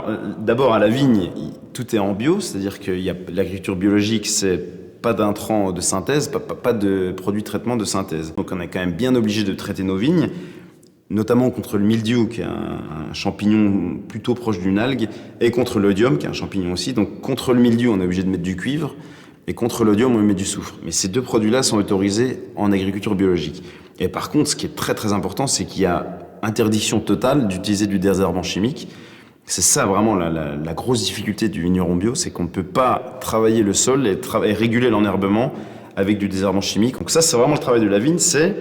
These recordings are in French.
Alors, d'abord, à la vigne, tout est en bio, c'est-à-dire qu'il y a l'agriculture biologique, c'est pas d'intrants de synthèse, pas de produits de traitement de synthèse. Donc on est quand même bien obligé de traiter nos vignes, notamment contre le mildiou, qui est un champignon plutôt proche d'une algue, et contre l'oïdium, qui est un champignon aussi. Donc contre le mildiou, on est obligé de mettre du cuivre, et contre l'oïdium, on met du soufre. Mais ces deux produits-là sont autorisés en agriculture biologique. Et par contre, ce qui est très très important, c'est qu'il y a interdiction totale d'utiliser du désherbant chimique. C'est ça vraiment la grosse difficulté du vigneron bio, c'est qu'on ne peut pas travailler le sol et réguler l'enherbement avec du désherbant chimique. Donc ça, c'est vraiment le travail de la vigne, c'est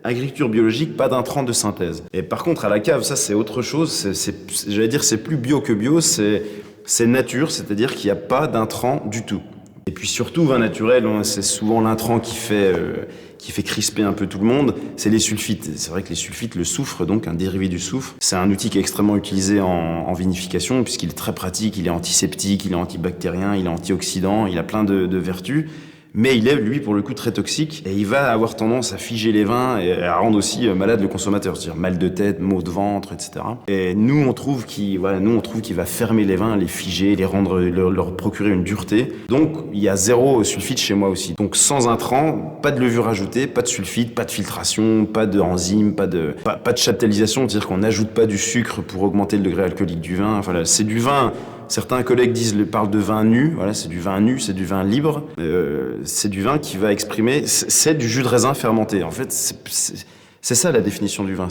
agriculture biologique, pas d'intrants de synthèse. Et par contre, à la cave, ça c'est autre chose, j'allais dire c'est plus bio que bio, c'est nature, c'est-à-dire qu'il n'y a pas d'intrants du tout. Et puis surtout, vin naturel, c'est souvent l'intrant qui fait crisper un peu tout le monde, c'est les sulfites. C'est vrai que les sulfites, le soufre, donc un dérivé du soufre, c'est un outil qui est extrêmement utilisé en vinification puisqu'il est très pratique, il est antiseptique, il est antibactérien, il est antioxydant, il a plein de vertus. Mais il est, lui, pour le coup, très toxique et il va avoir tendance à figer les vins et à rendre aussi malade le consommateur, c'est-à-dire mal de tête, maux de ventre, etc. Et nous, on trouve qu'il va fermer les vins, les figer, les rendre, leur procurer une dureté. Donc, il y a zéro sulfite chez moi aussi. Donc, sans intrants, pas de levure ajoutée, pas de sulfite, pas de filtration, pas d'enzymes, pas de chaptalisation, c'est-à-dire qu'on n'ajoute pas du sucre pour augmenter le degré alcoolique du vin. Enfin, là, c'est du vin. Certains collègues parlent de vin nu. Voilà, c'est du vin nu, c'est du vin libre. C'est du vin qui va exprimer. C'est du jus de raisin fermenté. En fait, c'est ça la définition du vin.